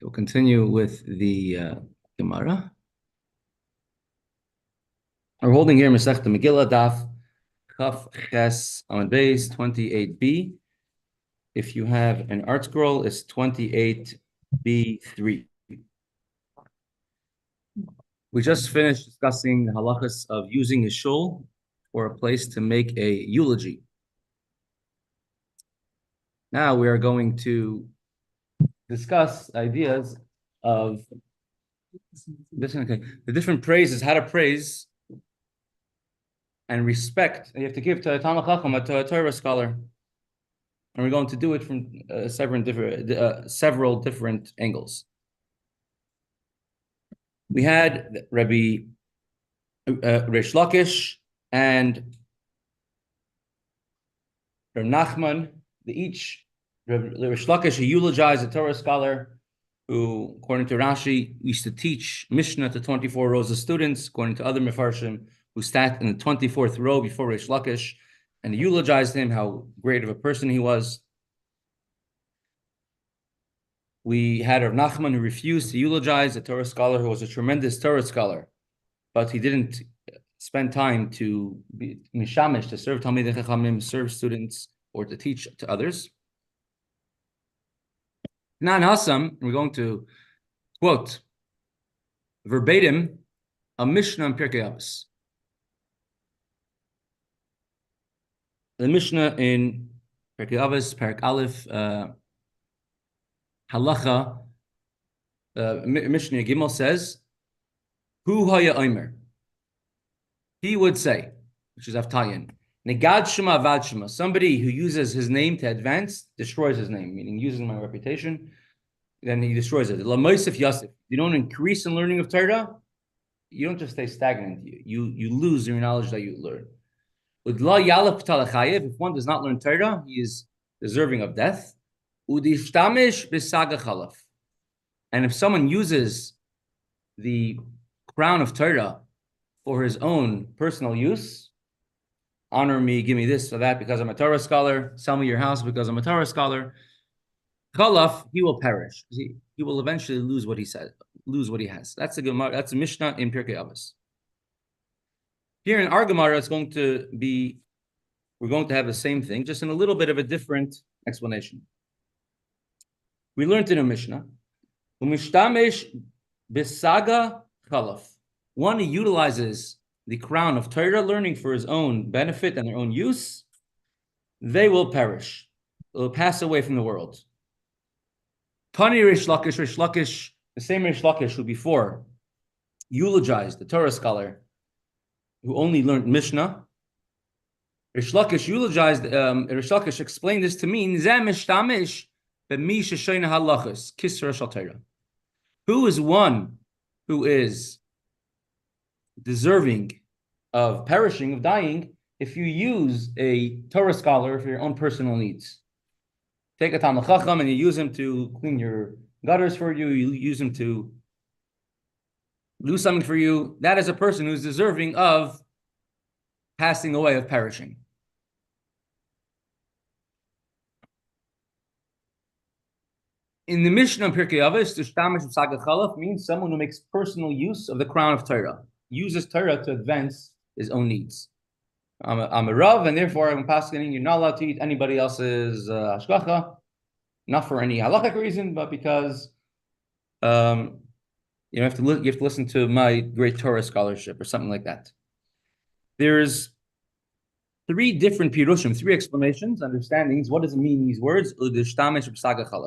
We'll continue with the Gemara. We're holding here Mesechta Megillah, Daf Chaf Ches Amud Beis 28b. If you have an art scroll, it's 28b3. We just finished discussing the halachas of using a shul or a place to make a eulogy. Now we are going to discuss ideas of the different praises, how to praise and respect you have to give to a Talmid Chacham, to a Torah scholar. And we're going to do it from several different angles. We had Rabbi Reish Lakish and Rabbi Nachman. Reish Lakish, he eulogized a Torah scholar who, according to Rashi, used to teach Mishnah to 24 rows of students, according to other Mefarshim, who sat in the 24th row before Reish Lakish, and eulogized him, how great of a person he was. We had Rav Nachman, who refused to eulogize a Torah scholar who was a tremendous Torah scholar, but he didn't spend time to be mishamish, to serve Talmidei Chachamim, serve students, or to teach to others. Now in Hassam, we're going to quote verbatim a Mishnah in Pirkei Avos. The Mishnah in Pirkei Avos, Parak Aleph, Halacha, Mishnah Gimel says, Hu haya omer. He would say, which is Avtayan, Negad Shema Avad Shema. Somebody who uses his name to advance destroys his name, meaning uses my reputation, then he destroys it. Lamoisif Yasif. You don't increase in learning of Torah, you don't just stay stagnant. You lose your knowledge that you learn. If one does not learn Torah, he is deserving of death. And if someone uses the crown of Torah for his own personal use, honor me, give me this or that because I'm a Torah scholar, sell me your house because I'm a Torah scholar, he will perish. He will eventually lose what he said, lose what he has. That's a Gemara, that's a Mishnah in Pirkei Avos. Here in our Gemara, we're going to have the same thing, just in a little bit of a different explanation. We learned in a Mishnah, Umishtamesh bisaga chalaf. One who utilizes the crown of Torah learning for his own benefit and their own use, they will perish. They will pass away from the world. Tani Reish Lakish, the same Reish Lakish who before eulogized the Torah scholar who only learned Mishnah. Reish Lakish eulogized, Reish Lakish explained this to mean, who is one who is deserving of perishing, of dying, if you use a Torah scholar for your own personal needs. Take a Talmid Chacham and you use him to clean your gutters for you, you use him to do something for you. That is a person who's deserving of passing away, of perishing. In the Mishnah of Pirkei Avos, the Shtamish of Saga Chalaf means someone who makes personal use of the crown of Torah, uses Torah to advance his own needs. I'm a Rav, and therefore I'm passing. You're not allowed to eat anybody else's hashgacha, not for any halachic reason, but because you have to listen to my great Torah scholarship or something like that. There's three different pirushim, three explanations, understandings. What does it mean, these words?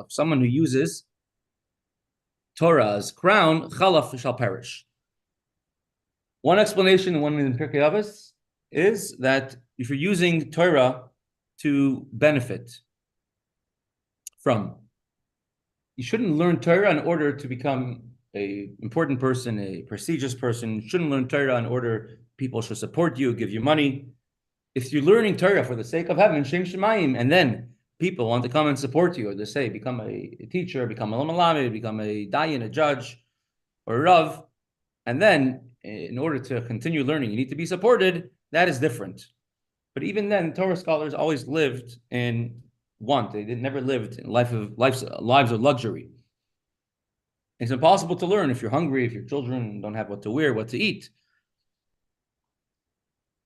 Someone who uses Torah's crown, chalaf shall perish. One explanation, the one in Pirkei Avos, is that if you're using Torah to benefit from, you shouldn't learn Torah in order to become an important person, a prestigious person. You shouldn't learn Torah in order people should support you, give you money. If you're learning Torah for the sake of heaven, Shem Shemayim, and then people want to come and support you, or they say, become a teacher, become a Lamalamid, become a Dayan, a judge, or a Rav, and then in order to continue learning, you need to be supported, that is different. But even then, Torah scholars always lived in want. They never lived in lives of luxury. It's impossible to learn if you're hungry, if your children don't have what to wear, what to eat.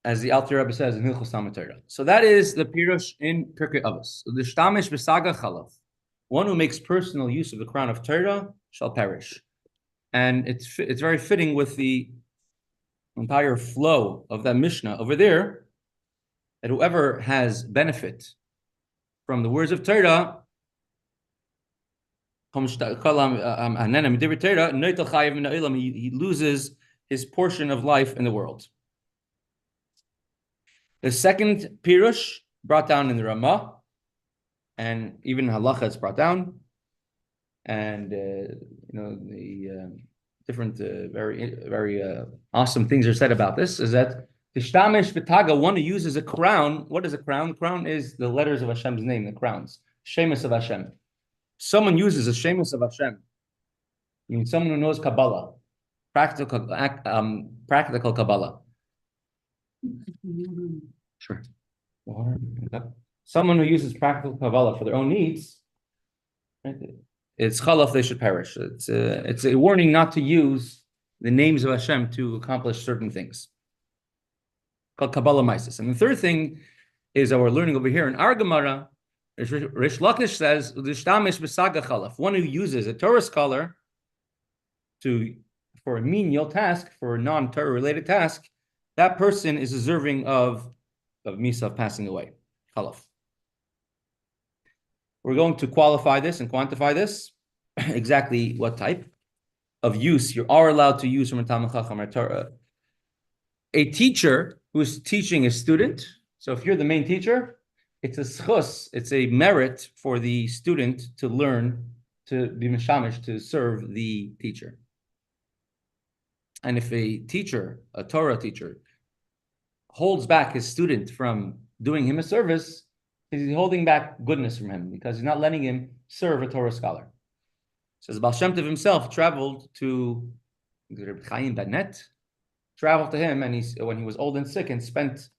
As the Alter Rebbe says in Hilchos Talmud Torah. So that is the Pirush in Pirkei Avos. The Shtamish b'saga chalav. One who makes personal use of the crown of Torah shall perish. And it's very fitting with the entire flow of that Mishnah over there, that whoever has benefit from the words of Torah, he loses his portion of life in the world. The second Pirush brought down in the Ramah, and even Halacha is brought down, and the different very awesome things are said about this, is that Tishtamish v'taga, one who uses a crown. What is a crown? Crown is the letters of Hashem's name, the crowns. Shemus of Hashem. Someone uses a Shemus of Hashem. You mean someone who knows Kabbalah, practical Kabbalah. Sure. Someone who uses practical Kabbalah for their own needs, it's chalaf, they should perish. It's a warning not to use the names of Hashem to accomplish certain things. Called Kabbalah Mises. And the third thing is that we're learning over here in our Gemara. Rish Lakish says, one who uses a Torah scholar for a menial task, for a non-Torah related task, that person is deserving of Misa, passing away. Chalaf. We're going to qualify this and quantify this, exactly what type of use you are allowed to use from a Talmid Chacham or Torah. A teacher who is teaching a student, so if you're the main teacher, it's a schus, it's a merit for the student to learn, to be mishamish, to serve the teacher. And if a teacher, a Torah teacher, holds back his student from doing him a service, he's holding back goodness from him because he's not letting him serve a Torah scholar. Says Baal Shem Tov himself traveled to Chaim traveled to him, and when he was old and sick, and spent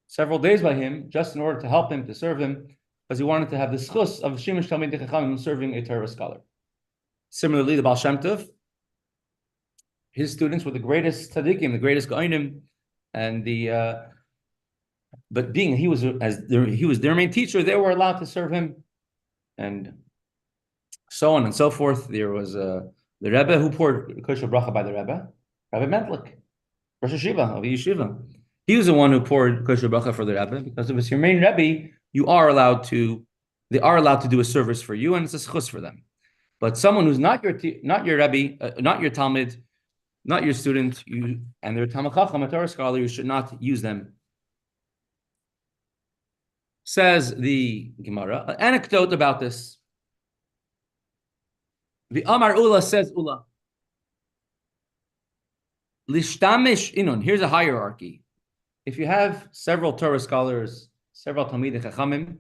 several days by him just in order to help him, to serve him, because he wanted to have the schus of Shemesh Talmidei Chachamim serving a Torah scholar. Similarly, the Baal Shem Tov, his students were the greatest tzaddikim, the greatest goinim, and but being he was their main teacher, they were allowed to serve him, and so on and so forth. There was the Rebbe who poured kosher bracha by the Rebbe, Rabbi Mentlik, Rosh Hashiva of Yeshiva. He was the one who poured kosher bracha for the Rebbe, because if it's your main Rebbe, they are allowed to do a service for you, and it's a schus for them. But someone who's not your Rebbe, not your Talmid, not your student, and they're Talmid Chacham, a Torah scholar, you should not use them. Says the Gemara, an anecdote about this. The Amar Ula says Ula. Lishtamish inun. Here's a hierarchy. If you have several Torah scholars, several Talmidei Chachamim,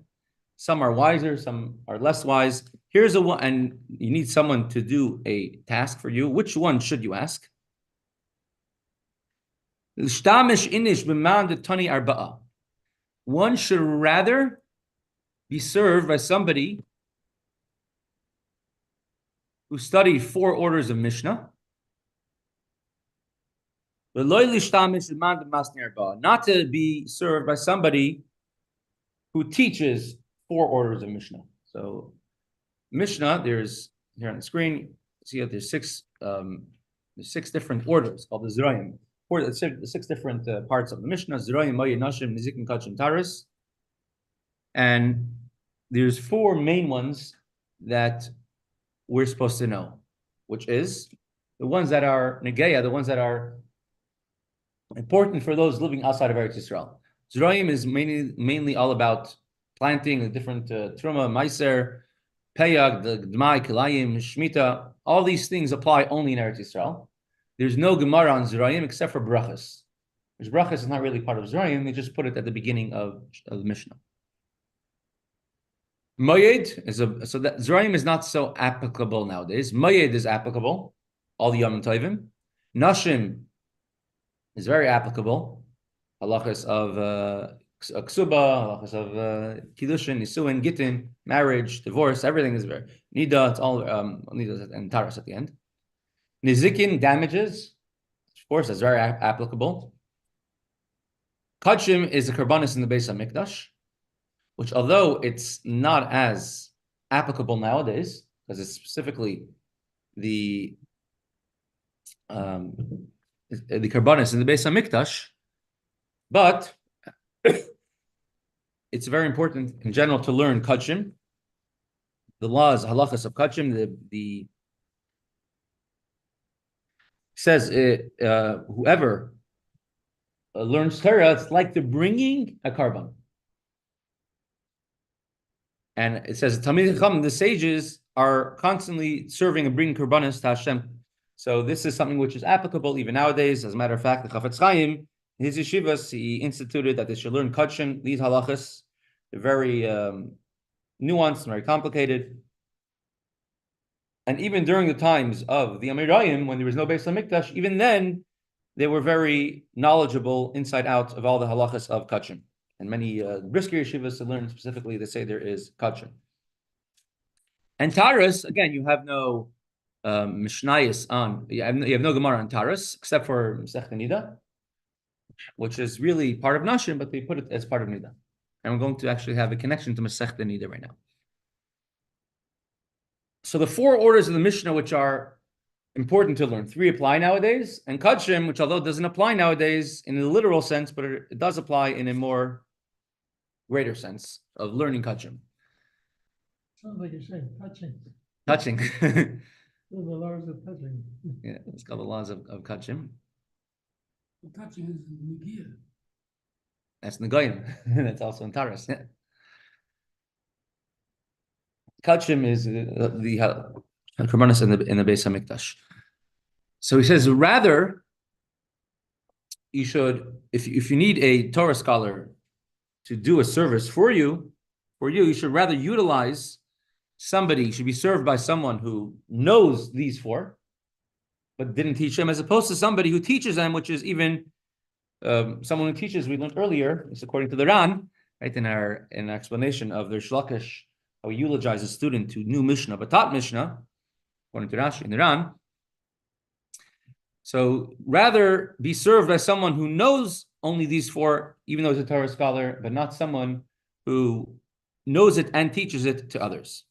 some are wiser, some are less wise. Here's a one, and you need someone to do a task for you. Which one should you ask? Lishtamish inish b'man tani arba'a. One should rather be served by somebody who studied 4 orders of Mishnah, not to be served by somebody who teaches 4 orders of Mishnah. So Mishnah, there's here on the screen, see that there's 6 different orders called the Zerayim. 6 different parts of the Mishnah: Zerayim, Moyed, Nashim, Nizikin, Kachim, Taris. And there's 4 main ones that we're supposed to know, which is the ones that are Negeya, the ones that are important for those living outside of Eretz Yisrael. Zerayim is mainly all about planting the different Truma, Meiser, Peyag, the Gdmai, Kilayim, Shemitah. All these things apply only in Eretz Yisrael. There's no Gemara on Zerayim except for Brachas. Which Brachas is not really part of Zerayim, they just put it at the beginning of the Mishnah. Moyed is so that Zerayim is not so applicable nowadays. Moyed is applicable, all the Yom Tovim. Nashim is very applicable. Halachas of Ksuba, halachas of Kiddushin, Nisuin, Gittin, marriage, divorce, everything is very Nida, it's all Nida and Taras at the end. Nizikin, damages. Of course, that's very applicable. Kachim is a karbanis in the Beis HaMikdash, which although it's not as applicable nowadays, because it's specifically the karbanis in the Beis HaMikdash, but it's very important in general to learn kachim, the laws, halachas of kachim. The says whoever learns Torah, it's like they're bringing a karban. And it says Talmidei Chacham, the sages are constantly serving and bringing karbanos to Hashem. So this is something which is applicable even nowadays. As a matter of fact, the Chafetz Chaim, in his yeshivas, he instituted that they should learn kachim, these halachas. They're very nuanced, very complicated. And even during the times of the Amirayim, when there was no Beis HaMikdash, even then, they were very knowledgeable inside out of all the halachas of kachim. And many brisker yeshivas to learn specifically, they say there is kachim. And Taras, again, you have no Mishnayos on, you have no Gemara on Taras, except for Mesechta Nida, which is really part of Nashim, but they put it as part of Nida. And we're going to actually have a connection to Mesechta Nida right now. So the four orders of the Mishnah, which are important to learn, three apply nowadays, and Kachim, which although it doesn't apply nowadays in a literal sense, but it does apply in a more greater sense of learning Kachim. Sounds like you're saying touching. Touching. The laws of touching. Yeah, it's called the laws of Kachim. The touching is Megillah. That's Negoyim. That's also in Taras. Yeah. Kachim is the Karbanis in the Beis HaMikdash. So he says, rather, you should, if you need a Torah scholar to do a service for you, you should rather utilize somebody, you should be served by someone who knows these four, but didn't teach them, as opposed to somebody who teaches them, which is even someone who teaches, we learned earlier, it's according to the Ran, right, in our explanation of their shliach, how we eulogize a student who knew Mishnah, but taught Mishnah, according to Rashi in the Ran. So rather be served by someone who knows only these four, even though he's a Torah scholar, but not someone who knows it and teaches it to others.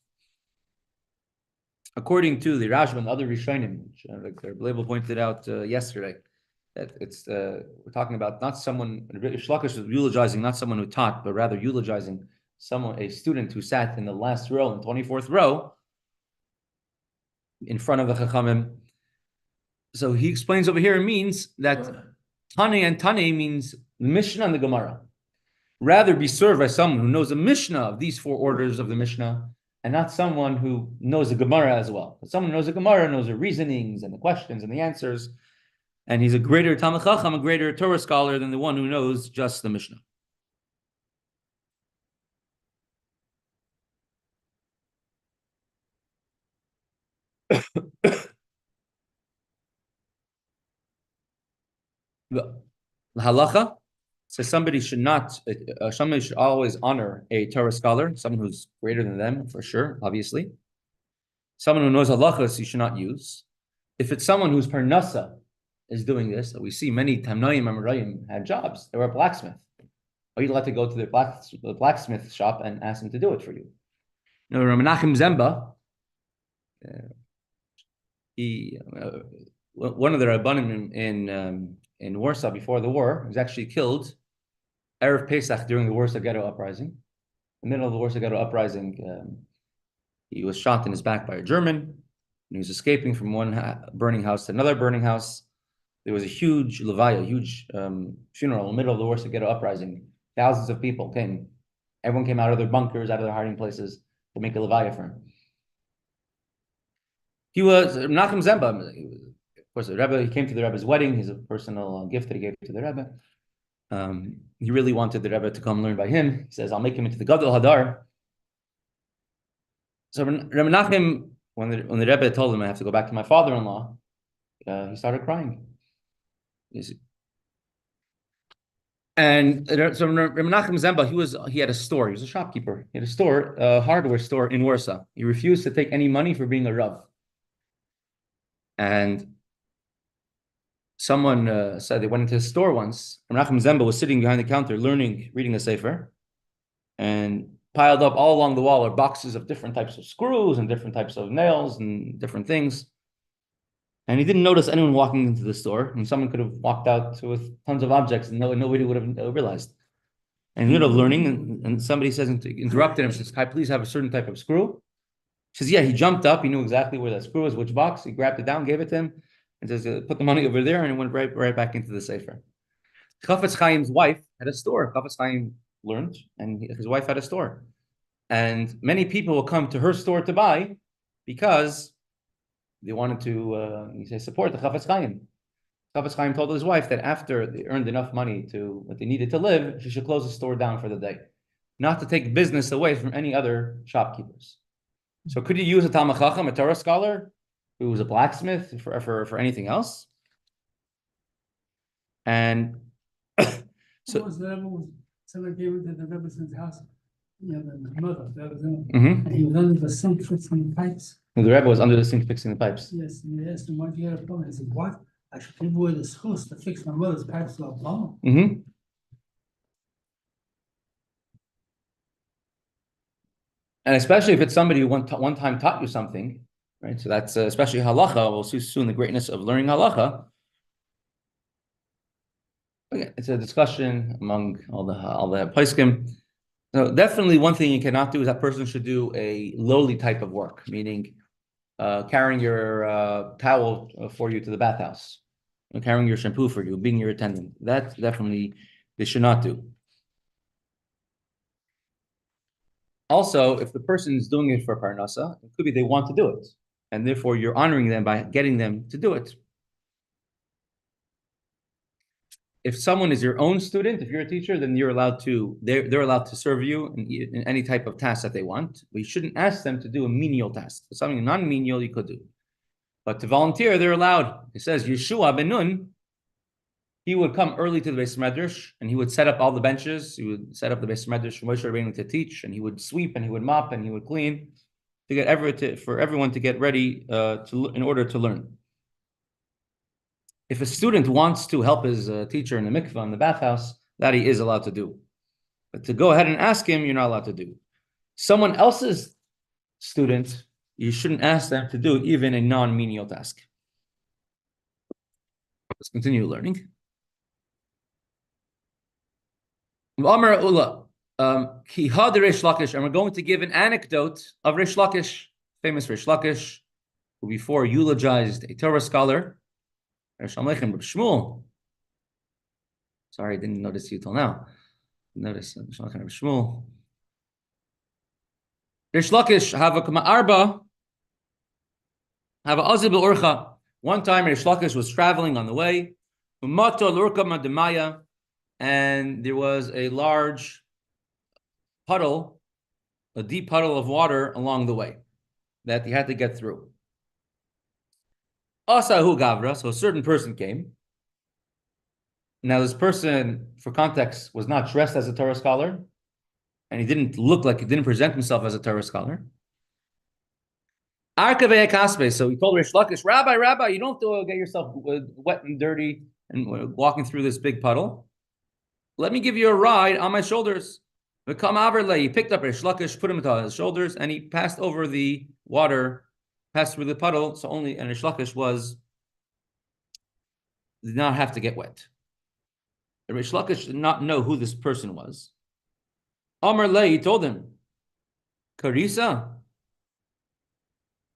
According to the Rashba and other Rishonim, which like Rebbe pointed out yesterday, that it's we're talking about not someone, Shlakish is eulogizing not someone who taught, but rather eulogizing a student who sat in the last row, in 24th row, in front of the Chachamim. So he explains over here, it means that Tane and Tane means the Mishnah and the Gemara. Rather be served by someone who knows the Mishnah of these four orders of the Mishnah, and not someone who knows the Gemara as well. But someone who knows the Gemara knows the reasonings and the questions and the answers, and he's a greater Talmid Chacham, a greater Torah scholar than the one who knows just the Mishnah. The Halacha says somebody should always honor a Torah scholar, someone who's greater than them, for sure, obviously. Someone who knows halachas you should not use. If it's someone whose parnasa is doing this, we see many Tamnoim and Amarayim had jobs. They were a blacksmith. Are you allowed to go to the blacksmith shop and ask him to do it for you? You know, Menachem Zemba, one of the Rabbanim in Warsaw before the war, was actually killed Erev Pesach during the Warsaw Ghetto Uprising. In the middle of the Warsaw Ghetto Uprising, he was shot in his back by a German, and he was escaping from one burning house to another burning house. There was a huge levaya, huge funeral in the middle of the Warsaw Ghetto Uprising. Thousands of people came. Everyone came out of their bunkers, out of their hiding places to make a levaya for him. He was Menachem Zemba. Of course, the Rebbe, he came to the Rebbe's wedding. He's a personal gift that he gave to the Rebbe. He really wanted the Rebbe to come learn by him. He says, I'll make him into the Gadol Hadar. So Rebbe Menachem, when the Rebbe told him, I have to go back to my father-in-law, he started crying. And so Rebbe Menachem Zemba, he had a store. He was a shopkeeper. He had a store, a hardware store in Warsaw. He refused to take any money for being a Rav. And Someone said they went into a store once, and Menachem Zemba was sitting behind the counter reading a sefer, and piled up all along the wall are boxes of different types of screws and different types of nails and different things. And he didn't notice anyone walking into the store, and someone could have walked out with tons of objects, and nobody would have realized. And in the middle of learning, and somebody says, interrupted him, says, "Can I please have a certain type of screw?" He says, "Yeah." He jumped up. He knew exactly where that screw was, which box. He grabbed it down, gave it to him, and says, "Put the money over there," and it went right back into the sefer. Chafetz Chaim's wife had a store. Chafetz Chaim learned, and his wife had a store. And many people will come to her store to buy because they wanted to support the Chafetz Chaim. Chafetz Chaim told his wife that after they earned enough money to what they needed to live, she should close the store down for the day, not to take business away from any other shopkeepers. So could you use a Talmid Chacham, a Torah scholar, who was a blacksmith for anything else? And so was the Rebbe, someone came into the Rebbe's house, the mother, and he was under the sink fixing the pipes. The Rebbe was under the sink fixing the pipes. Yes, and they asked him, "Why do you get a plumber?" He said, "What? I should give away the schus to fix my mother's pipes to a plumber." And especially if it's somebody who one time taught you something, right? So that's especially halacha. We'll see soon the greatness of learning halacha. Again, it's a discussion among all the poskim. So definitely one thing you cannot do is that person should do a lowly type of work, meaning carrying your towel for you to the bathhouse, carrying your shampoo for you, being your attendant. That definitely they should not do. Also, if the person is doing it for parnasa, it could be they want to do it, and therefore you're honoring them by getting them to do it. If someone is your own student, if you're a teacher, then they're allowed to serve you in any type of task that they want. We shouldn't ask them to do a menial task. If something non-menial you could do. But to volunteer, they're allowed. It says Yeshua ben Nun, he would come early to the Beis Medrash and he would set up all the benches. He would set up the Beis Medrash for Moshe Rabbeinu to teach, and he would sweep and he would mop and he would clean for everyone to get ready in order to learn. If a student wants to help his teacher in the mikvah, in the bathhouse, that he is allowed to do. But to go ahead and ask him, you're not allowed to do. Someone else's student, you shouldn't ask them to do even a non-menial task. Let's continue learning. And we're going to give an anecdote of Rish Lakish, famous Rish Lakish, who before eulogized a Torah scholar, Shmuel. Sorry, I didn't notice you till now. Notice Shmuel. Rish Lakish have a kama arba, have a azib urcha. One time Rish Lakish was traveling on the way, and there was a large puddle, a deep puddle of water along the way that he had to get through. Asahu Gavra, so a certain person came. Now, this person, for context, was not dressed as a Torah scholar, and he didn't present himself as a Torah scholar. Arkavei Kaspe, so he told Rish Lakish, Rabbi, you don't get yourself wet and dirty and walking through this big puddle. Let me give you a ride on my shoulders. He picked up Rish Lakish, put him on his shoulders, and he passed over the water, passed through the puddle, and Rish Lakish did not have to get wet. The Rish Lakish did not know who this person was. Amar Le, he told him, Karisa,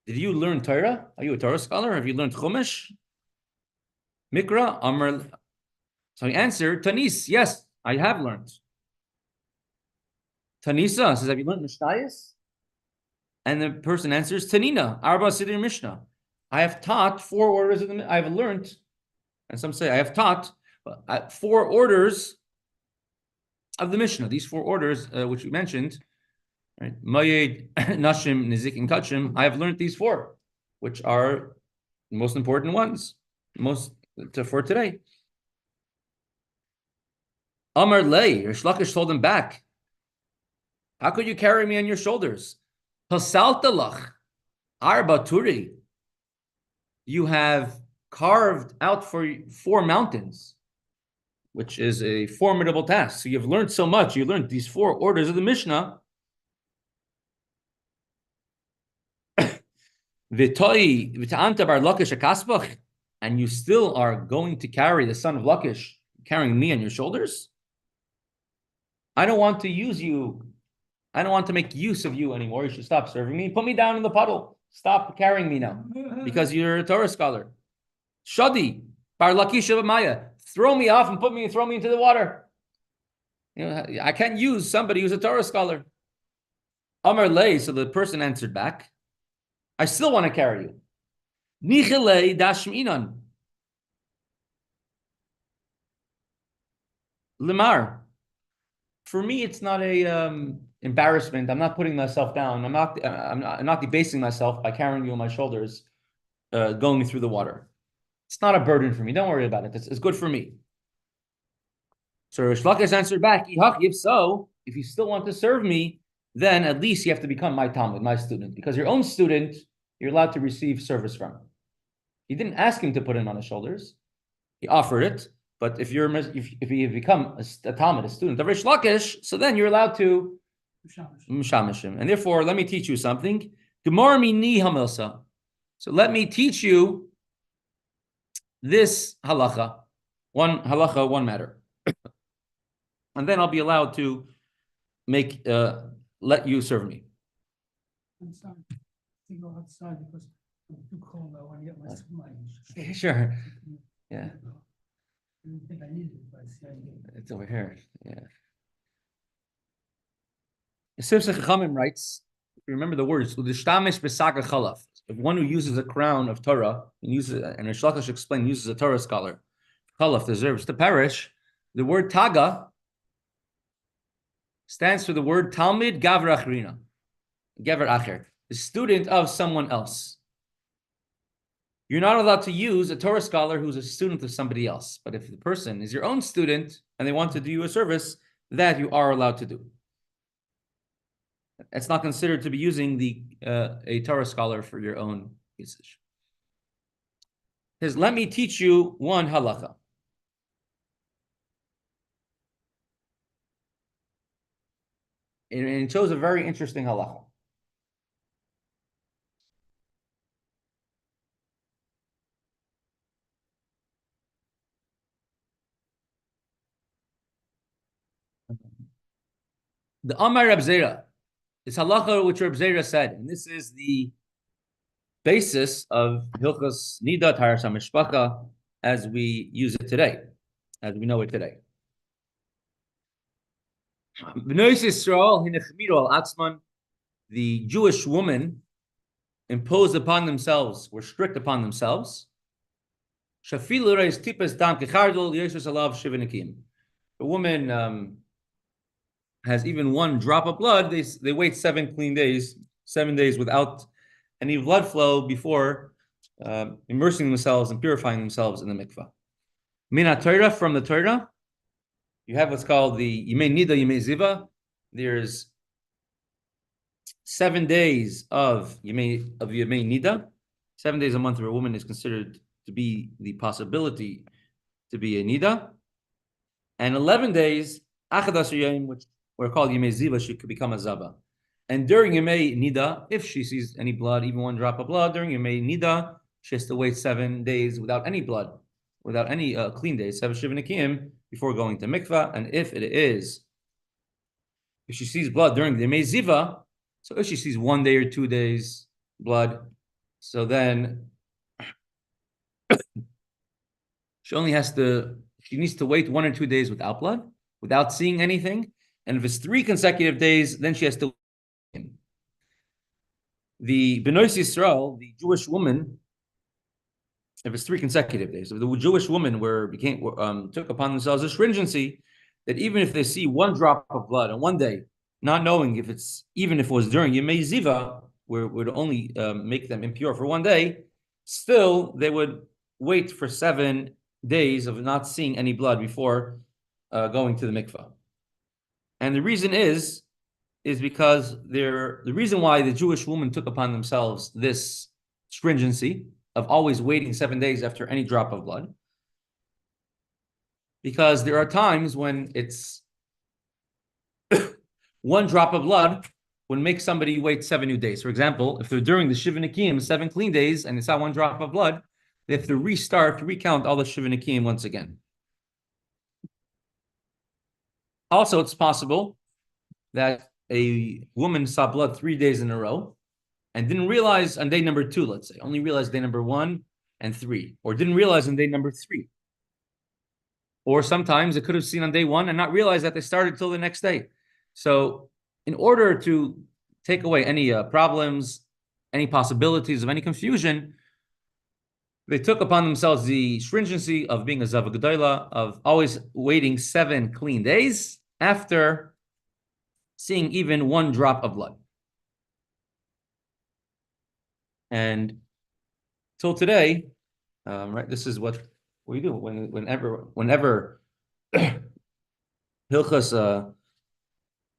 did you learn Torah? Are you a Torah scholar? Have you learned Chumash? Mikra, Amar. So he answered, Tanis, yes, I have learned. Tanisa says, have you learned Mishnayos? And the person answers, Tanina, Arba Siddur Mishnah. I have taught 4 orders of the I have learned, and some say I have taught 4 orders of the Mishnah. These 4 orders, which we mentioned, right? Mayed, Nashim, Nizik, and Kachim. I have learned these 4, which are the most important ones, for today. Amar Lei, Rish Lakish told him back, how could you carry me on your shoulders? Pasaltalach, Arba Turi. You have carved out for 4 mountains, which is a formidable task. So you've learned so much. You learned these 4 orders of the Mishnah. And you still are going to carry the son of Lakish, carrying me on your shoulders? I don't want to use you. I don't want to make use of you anymore. You should stop serving me. Put me down in the puddle. Stop carrying me now, because you're a Torah scholar. Shadi, bar Lakish Maya. Throw me off and throw me into the water. I can't use somebody who's a Torah scholar. Amar lei, so the person answered back, I still want to carry you. Nichele dashminan. Limar. For me, it's not a embarrassment. I'm not putting myself down. I'm not debasing myself by carrying you on my shoulders, going through the water. It's not a burden for me. Don't worry about it. It's good for me. So Rish Lakish answered back, if so, if you still want to serve me, then at least you have to become my Talmud, my student, because your own student, you're allowed to receive service from. He didn't ask him to put it on his shoulders. He offered it. But if you become a Talmud, a student of Rish Lakish, so then you're allowed to mishamish him. And therefore, let me teach you something. Gemara mini hamilsa. So let me teach you this halacha, one matter, and then I'll be allowed to let you serve me. I'm sorry to go outside because I'm too cold. I want to get my Sure. Yeah. I didn't think I needed it, but I see I need it. It's over here. Yeah. Chaim writes, if you remember the words, if one who uses a crown of Torah and Rish Lakish explained, uses a Torah scholar, Chalaf deserves to perish. The word Taga stands for the word Talmid Gaver Achrina, Gaver Acher, the student of someone else. You're not allowed to use a Torah scholar who's a student of somebody else. But if the person is your own student and they want to do you a service, that you are allowed to do. It's not considered to be using a Torah scholar for your own usage. Let me teach you one halacha. And it shows a very interesting halacha. The Amar Reb Zera, it's halacha which Reb Zera said, and this is the basis of Hilchos Nida Taharas HaMishpacha as we use it today, as we know it today. The Jewish woman imposed upon themselves, were strict upon themselves. A woman has even one drop of blood, they wait 7 clean days, 7 days without any blood flow before immersing themselves and purifying themselves in the mikvah. Mina Torah, from the Torah, you have what's called the Yimei Nida, Yimei Ziva. There's 7 days of Yimei Nida. 7 days a month where a woman is considered to be the possibility to be a Nida. And 11 days, Achadas Yom, which were called Yimei Ziva, she could become a Zava. And during Yimei Nida, if she sees any blood, even one drop of blood, during Yimei Nida, she has to wait 7 days without any blood, without any clean days, 7 Shivanikim, before going to mikvah. And if she sees blood during the Yimei Ziva, so if she sees 1 day or 2 days blood, so then she needs to wait 1 or 2 days without blood, without seeing anything. And if it's 3 consecutive days, then she has to. The Benois Yisrael, the Jewish woman, if it's 3 consecutive days, if the Jewish woman took upon themselves a stringency that even if they see 1 drop of blood on 1 day, not knowing even if it was during Yemei Ziva, where it would only make them impure for 1 day, still they would wait for 7 days of not seeing any blood before going to the mikvah. And the reason is because the reason why the Jewish woman took upon themselves this stringency of always waiting 7 days after any drop of blood, because there are times when it's one drop of blood would make somebody wait 7 new days. For example, if they're during the Shiva Nikiyim, 7 clean days, and it's not one drop of blood, they have to recount all the Shiva Nikiyim once again. Also, it's possible that a woman saw blood 3 days in a row and didn't realize on day number 2, let's say, only realized day number 1 and 3, or didn't realize on day number 3. Or sometimes it could have seen on day 1 and not realize that they started till the next day. So in order to take away any problems, any possibilities of any confusion, they took upon themselves the stringency of being a Zava Gedola, of always waiting 7 clean days after seeing even one drop of blood. And till today, right, this is what we do whenever Hilchas,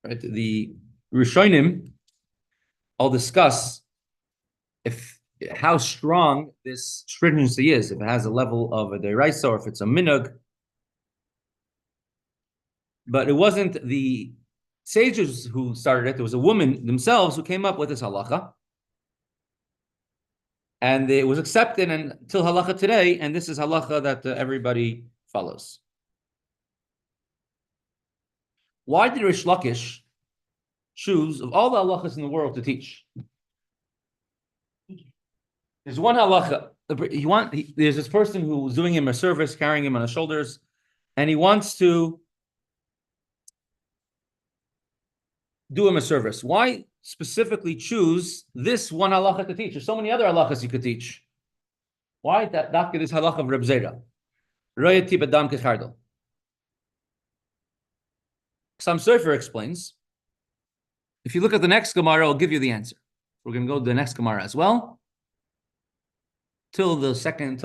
right, the Rishonim, I'll discuss how strong this stringency is, if it has a level of a deraisa or if it's a minhag. But it wasn't the sages who started it. It was a woman themselves who came up with this halacha. And it was accepted until halacha today, and this is halacha that everybody follows. Why did Rish Lakish choose, of all the halachas in the world, to teach? There's one halacha. There's this person who's doing him a service, carrying him on his shoulders, and he wants to do him a service. Why specifically choose this one halacha to teach? There's so many other halachas you could teach. Why that this halacha of Reb Zera? Royati bedam kechardel. Some Pfeffer explains. If you look at the next Gemara, I'll give you the answer. We're going to go to the next Gemara as well. Till the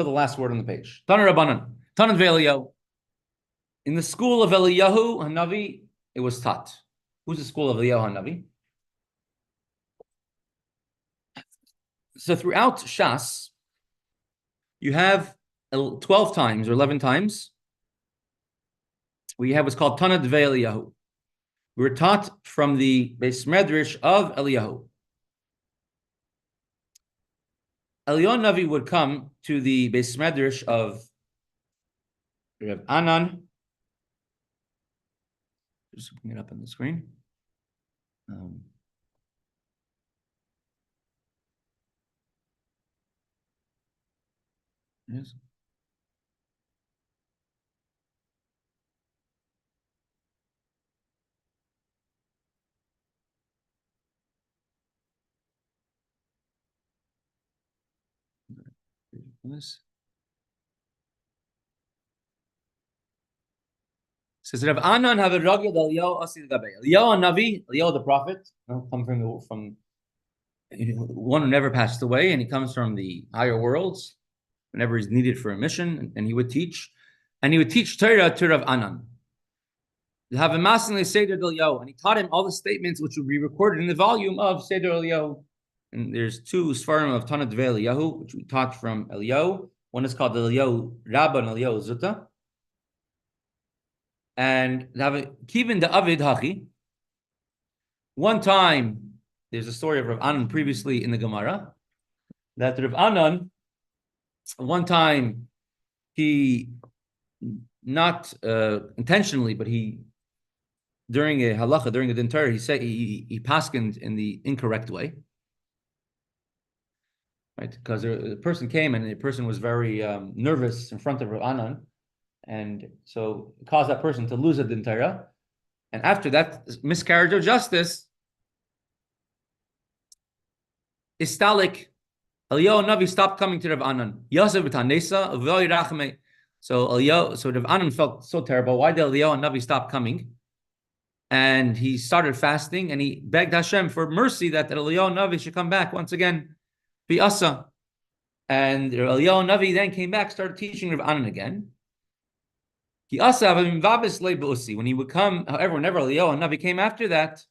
last word on the page. Tana Rabbanan, Tana Eliyahu. In the school of Eliyahu Hanavi, it was taught. Who's the school of Eliyahu Hanavi? So throughout Shas, you have 12 times or 11 times. We have what's called Tana Eliyahu. We were taught from the Beis Medrash of Eliyahu. Eliyahu Navi would come to the Beis Medrash of Reb Anan. Just looking it up on the screen. Yes. This says Rav Anan have a ragil Eliyahu Asi Gabe. Eliyahu Navi, Eliyahu the prophet, come from one who never passed away, and he comes from the higher worlds whenever he's needed for a mission, and he would teach, Torah to Rav Anan. Have a massively Seder Eliyahu, and he taught him all the statements which would be recorded in the volume of Seder Eliyahu. And there's 2 Sfarim of Tana Eliyahu, which we taught from Eliyahu. One is called Eliyahu Rabba and Eliyahu Zuta. And Kivin the Avid Hachi. One time, there's a story of Rav Anan previously in the Gemara, that Rav Anan, one time, he, not intentionally, but he, during a halacha, during a din Torah, he said he paskined in the incorrect way. Right, because a person came and the person was very nervous in front of Rav Anan, and so it caused that person to lose a din Torah. And after that miscarriage of justice, Istalik, Eliyahu Navi stopped coming to Rav Anan. Yosef b'tanesa v'lo yirachmei. So Rav Anan felt so terrible. Why did Eliyahu Navi stop coming? And he started fasting, and he begged Hashem for mercy that Eliyahu Navi should come back once again. Asa. And Eliyahu Navi then came back, started teaching Rav Anan again. When he would come, however, whenever Eliyahu Navi came after that,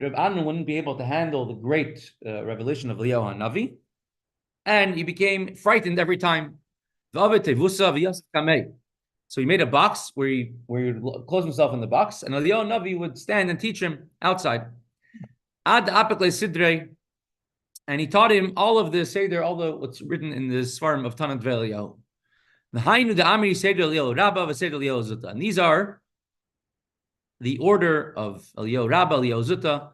Rav Anan wouldn't be able to handle the great revelation of Eliyahu Navi. and he became frightened every time. So he made a box where he closed himself in the box, and Eliyahu Navi would stand and teach him outside. Ad apikle sidre, and he taught him all of the seder, all the what's written in the Svarim of Tanat Eliyahu. The Hainu the Amri Seder Eliyahu Rabba v'Seder Eliyahu Zuta, and these are the order of Eliyahu Rabba, Eliyahu Zuta.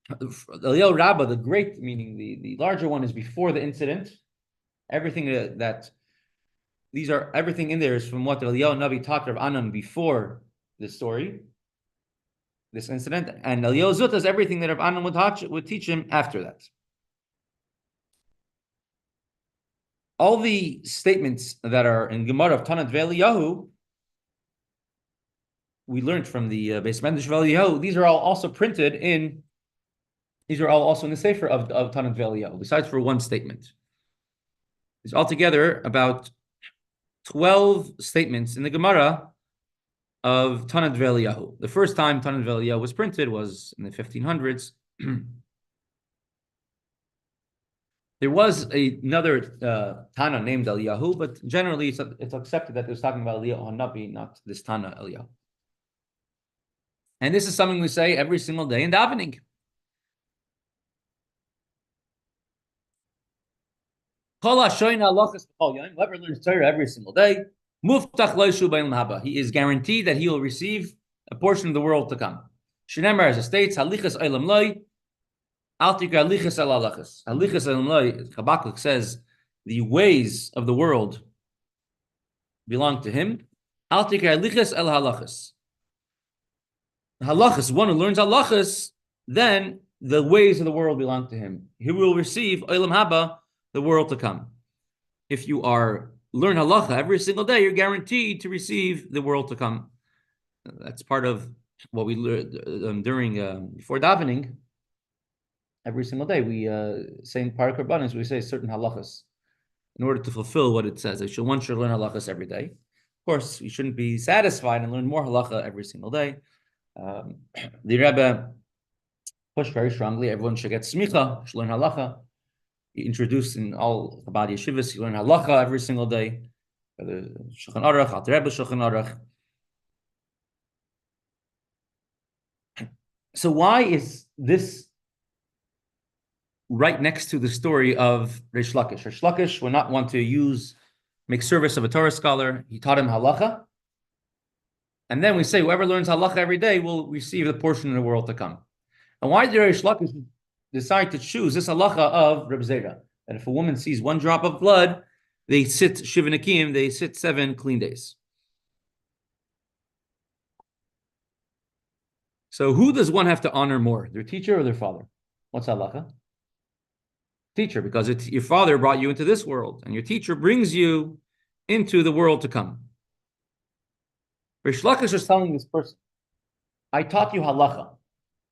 Eliyahu Rabba, the great, meaning the larger one, is before the incident. Everything everything in there is from what Eliyahu Navi taught Rav Anan before the story, this incident, and Eliyahu Zuta is everything that Rav Anan would teach him after that. All the statements that are in Gemara of Tanat Eliyahu, we learned from the Beis Medrash Eliyahu. These are all also printed in. These are all also in the Sefer of Tanat Eliyahu, besides for one statement. There's altogether about 12 statements in the Gemara of Tanat Eliyahu. The first time Tanat Eliyahu was printed was in the 1500s. There was another Tana named Eliyahu, but generally it's accepted that they're talking about Eliyahu Hanabi, not this Tana Eliyahu. And this is something we say every single day in davening. Whoever learns Torah every single day, he is guaranteed that he will receive a portion of the world to come. Shneimar, as it states, Halichas Olam Loi, Halichas al Halachas. Halichas Olam Loi, Habakkuk says, the ways of the world belong to him. Halichas al Halachas. Halachas, one who learns Halachas, then the ways of the world belong to him. He will receive Olam Haba, the world to come. If you learn halacha every single day, you're guaranteed to receive the world to come. That's part of what we learned before davening. Every single day, we say in Parak Rabbanis, we say certain halachas in order to fulfill what it says. One should learn halachas every day. Of course, you shouldn't be satisfied and learn more halacha every single day. The Rebbe pushed very strongly. Everyone should get smicha, should learn halacha. He introduced in all Chabad yeshivas, you learn halacha every single day. The Shulchan Aruch, the Rebbe Shulchan Aruch. So why is this right next to the story of Reish Lakish? Reish Lakish would not want to make service of a Torah scholar. He taught him halacha. And then we say whoever learns halacha every day will receive the portion of the world to come. And why did Reish Lakish decide to choose this halacha of Reb Zera, that if a woman sees one drop of blood, they sit Shiva Nakim, they sit 7 clean days. So who does one have to honor more, their teacher or their father? What's halacha? Teacher, because your father brought you into this world, and your teacher brings you into the world to come. Reish Lakish was telling this person, I taught you halacha.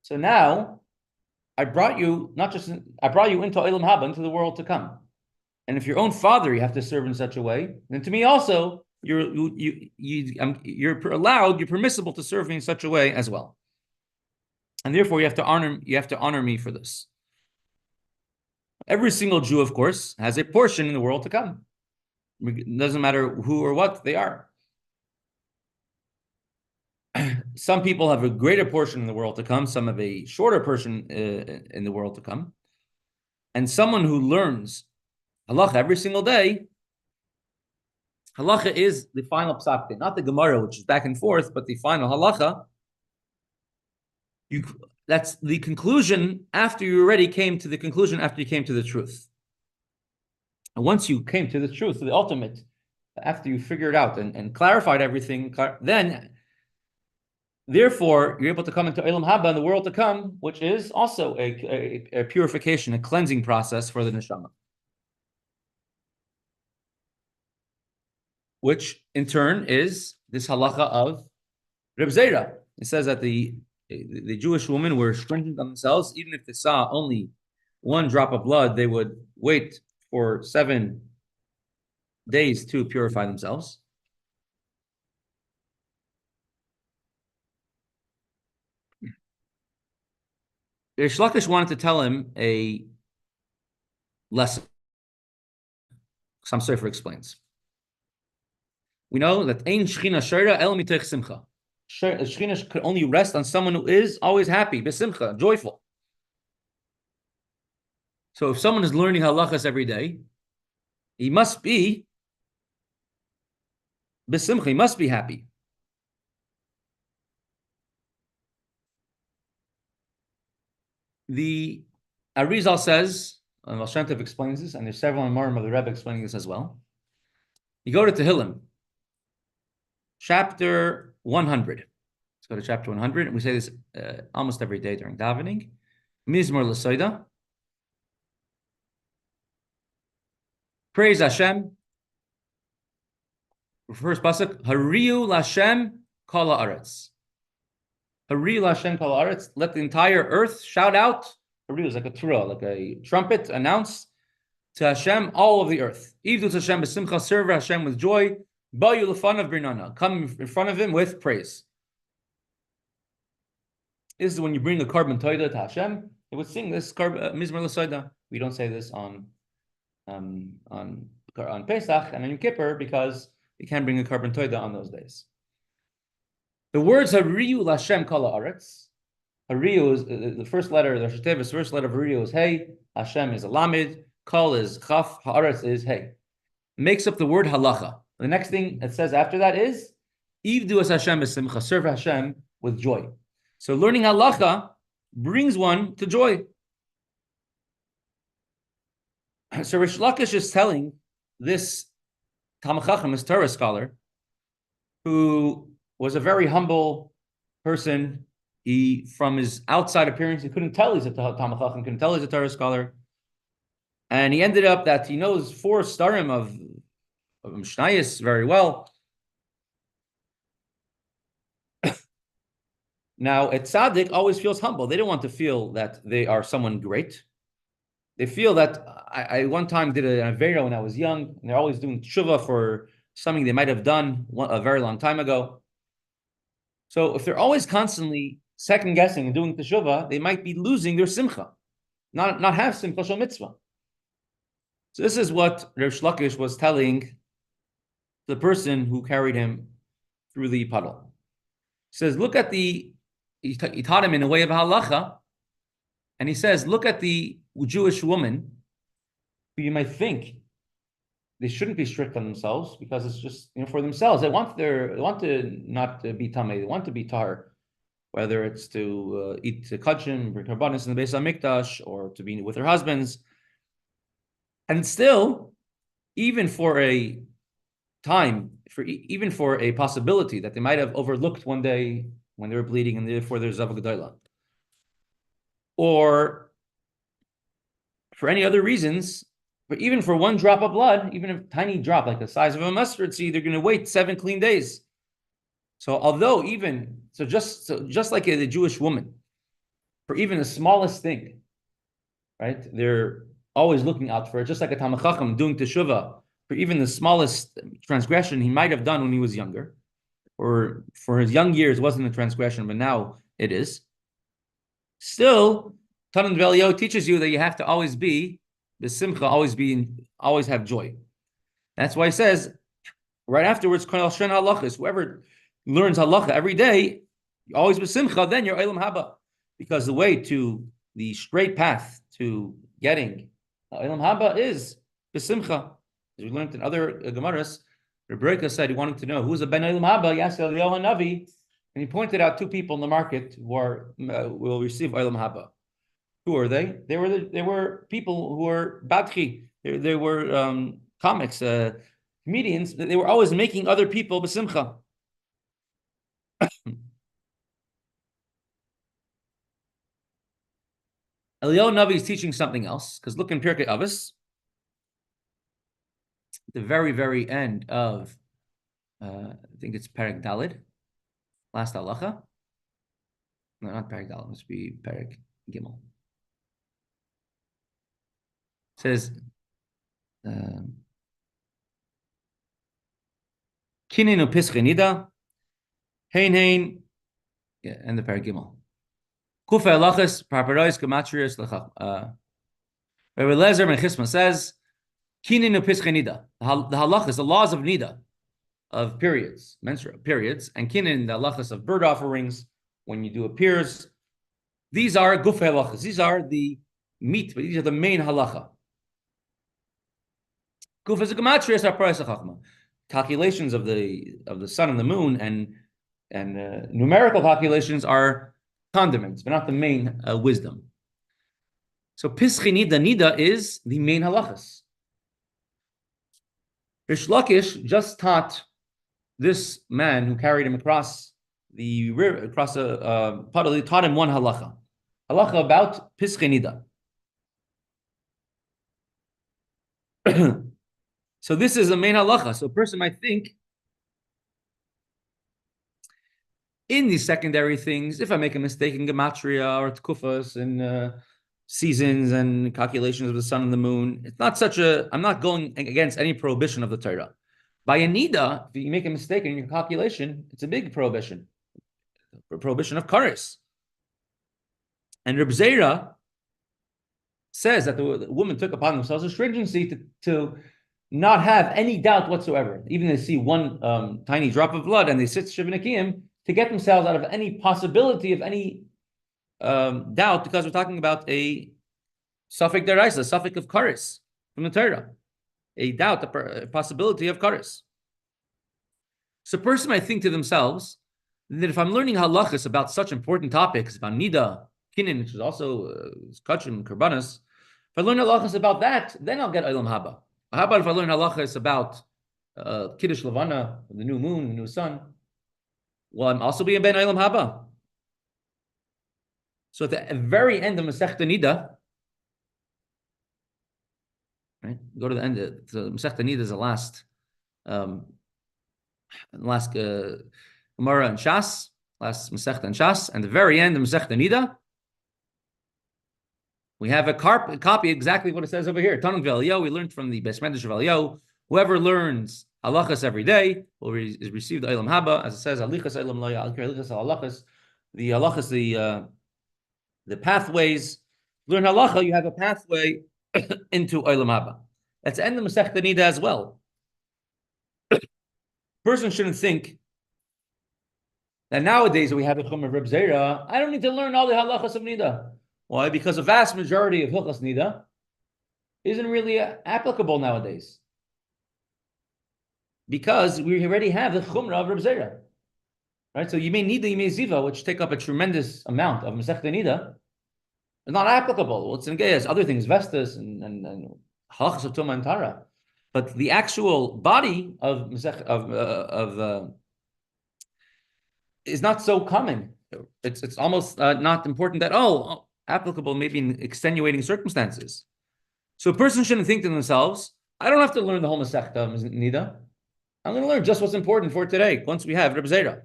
So now I brought you into Olam Haba, into the world to come. And if your own father you have to serve in such a way, then to me also you're permissible to serve me in such a way as well. And therefore you have to honor me for this. Every single Jew, of course, has a portion in the world to come. It doesn't matter who or what they are. Some people have a greater portion in the world to come. Some have a shorter portion in the world to come. And someone who learns halacha every single day, halacha is the final psak, not the Gemara, which is back and forth, but the final halacha. That's the conclusion after you already came to the conclusion, after you came to the truth. And once you came to the truth, to the ultimate, after you figured out and clarified everything, then therefore, you're able to come into Olam Haba, in the world to come, which is also a purification, a cleansing process for the neshama. Which, in turn, is this halacha of Reb Zera. It says that the Jewish women were stringent on themselves. Even if they saw only one drop of blood, they would wait for 7 days to purify themselves. Reish Lakish wanted to tell him a lesson. Some Pfeffer explains. We know that Ein Shechina Shara El Mitoch Simcha. Shechina could only rest on someone who is always happy, besimcha, joyful. So if someone is learning halachas every day, he must be besimcha, he must be happy. The Arizal says, and Valshantov explains this, and there's several Amarim of the Rebbe explaining this as well. You go to Tehillim, chapter 100. Let's go to chapter 100, and we say this almost every day during davening. Mizmor L'Soida. Praise Hashem. First pasuk, Hariu Lashem Kol Haaretz. Hariu Lashem Kol Haaretz. Let the entire earth shout out. Hariu is like a turah, like a trumpet, announce to Hashem all of the earth. Ivdu Hashem b'simcha, serve Hashem with joy. Ba'yu l'fanav b'rinana. Come in front of Him with praise. This is when you bring a carbon toida to Hashem. They would sing this Mizmor L'Soida. We don't say this on Pesach and on Yom Kippur because you can't bring a carbon toida on those days. The words Hariyu Lashem Kol Haaretz. Hariyu is the first letter. The Rosh first letter of Hariyu is Hey. Hashem is a Lamed. Kol is Chaf. Haaretz is Hey. Makes up the word Halacha. The next thing it says after that is Ivdu as Hashem b'simcha. Serve Hashem with joy. So learning Halacha brings one to joy. So Rish Lakish is telling this Talmid Chacham, this Torah scholar, who was a very humble person. He, from his outside appearance, he couldn't tell he's a Talmid Chacham, couldn't tell he's a Torah scholar. And he ended up that he knows 4 starim of Mishnayos very well. Now, a tzaddik always feels humble. They don't want to feel that they are someone great. They feel that I one time did an Avera when I was young, and they're always doing tshuva for something they might have done a very long time ago. So if they're always constantly second guessing and doing teshuva, they might be losing their simcha, not have simcha shel mitzvah. So this is what Rav Lakish was telling the person who carried him through the puddle. He says, look at he taught him in a way of halacha, and he says, look at the Jewish woman who you might think they shouldn't be strict on themselves because it's just for themselves. They want to not to be tamei. They want to be tar, whether it's to eat kachim, bring karbanis in the Beis Hamikdash, or to be with their husbands. And still, even for a time, even for a possibility that they might have overlooked one day when they were bleeding and therefore there's Zavah Gedolah, or for any other reasons, but even for one drop of blood, even a tiny drop like the size of a mustard seed, they're going to wait 7 clean days. So just like the Jewish woman, for even the smallest thing, right? They're always looking out for it, just like a Talmid Chacham doing teshuvah for even the smallest transgression he might have done when he was younger, or for his young years wasn't a transgression, but now it is. Still, Tanan Velio teaches you that you have to always be the simcha, always have joy. That's why he says right afterwards, whoever learns halacha every day, always with simcha, then you're olam haba, because the way to the straight path to getting olam haba is besimcha. As we learned in other Gemaras, Rebbe said he wanted to know who's a ben olam haba. He asked Eliyahu Navi, and he pointed out 2 people in the market who will receive olam haba. Who are they? They were people who were badchi. They were comics, comedians. They were always making other people besimcha. Eliyahu Navi is teaching something else, because look in Pirkei Avos, the very, very end of, I think it's Perek Daled, last halacha. No, not Perek Daled, it must be Perek Gimel. It says, Kininu Pischei Nida, Hein, yeah, and the Perek Gimel. Kufa Halachas, Parparois, Gematrius, Rebbe Lezer Ben Chisma says, Kinin u'pischei nida. The halachas, the laws of nida, of periods, menstrual periods, and kinin, the halachas of bird offerings, when you do appears. These are gufei halachas. These are the meat, but these are the main halacha. Gufei gematria sarpaisa chachma. Calculations of the sun and the moon and numerical calculations are condiments, but not the main wisdom. So pischei nida is the main halachas. Rish Lakish just taught this man who carried him across the river, across a puddle. He taught him one halacha about pischei nida. So this is the main halacha. So a person might think, in these secondary things, if I make a mistake in gematria or tkufas and seasons and calculations of the sun and the moon, it's not I'm not going against any prohibition of the Torah. By a nida, if you make a mistake in your calculation, it's a big prohibition. A prohibition of kares. And Reb Zera says that the woman took upon themselves a stringency to not have any doubt whatsoever. Even if they see one tiny drop of blood and they sit shivnekiyim, to get themselves out of any possibility of any doubt, because we're talking about a suffix deraisa, a suffix of kares from the Torah, a doubt, a possibility of kares. So a person might think to themselves that if I'm learning halachas about such important topics, about nida, kinin, which is also kachim, karbanas, if I learn halachas about that, then I'll get olam haba. How about if I learn halachas about kiddush levana, the new moon, the new sun? Well, I'm also being ben olam haba. So at the very end of Mesechta Nida, right? Go to the end. The Mesechta Nida is the last Gemara and Shas, last Mesechta and Shas, and the very end of Mesechta Nida, we have a copy exactly what it says over here. Tanuk v'Eliyahu, we learned from the Beis Medrash of Eliyahu. Whoever learns halachas every day will receive the olam haba, as it says, alichas olam lo ya'alkir alichas halachas. The halachas, the pathways. Learn halacha, you have a pathway into olam haba. Let's end the Mesechta Nida as well. Person shouldn't think that nowadays we have a chum of Reb Zera, I don't need to learn all the halachas of Nida. Why? Because a vast majority of hilchas Nida isn't really applicable nowadays. Because we already have the chumrah of Reb Zera. Right? So Yimei Nida, Yimei Ziva, which take up a tremendous amount of Mesechta Nida, is not applicable. Well, it's in Geyas, other things, Vestas and halachas of Tuma and Tara. But the actual body of is not so common. It's almost not important at all. Applicable maybe in extenuating circumstances. So a person shouldn't think to themselves, I don't have to learn the whole Mesechta Nida. I'm going to learn just what's important for today, once we have Rebbe Zera.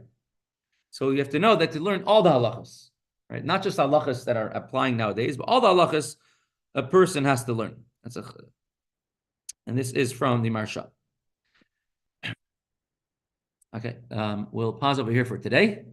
So you have to know that to learn all the halachas, right? Not just halachas that are applying nowadays, but all the halachas a person has to learn. And this is from the Marsha. Okay, we'll pause over here for today.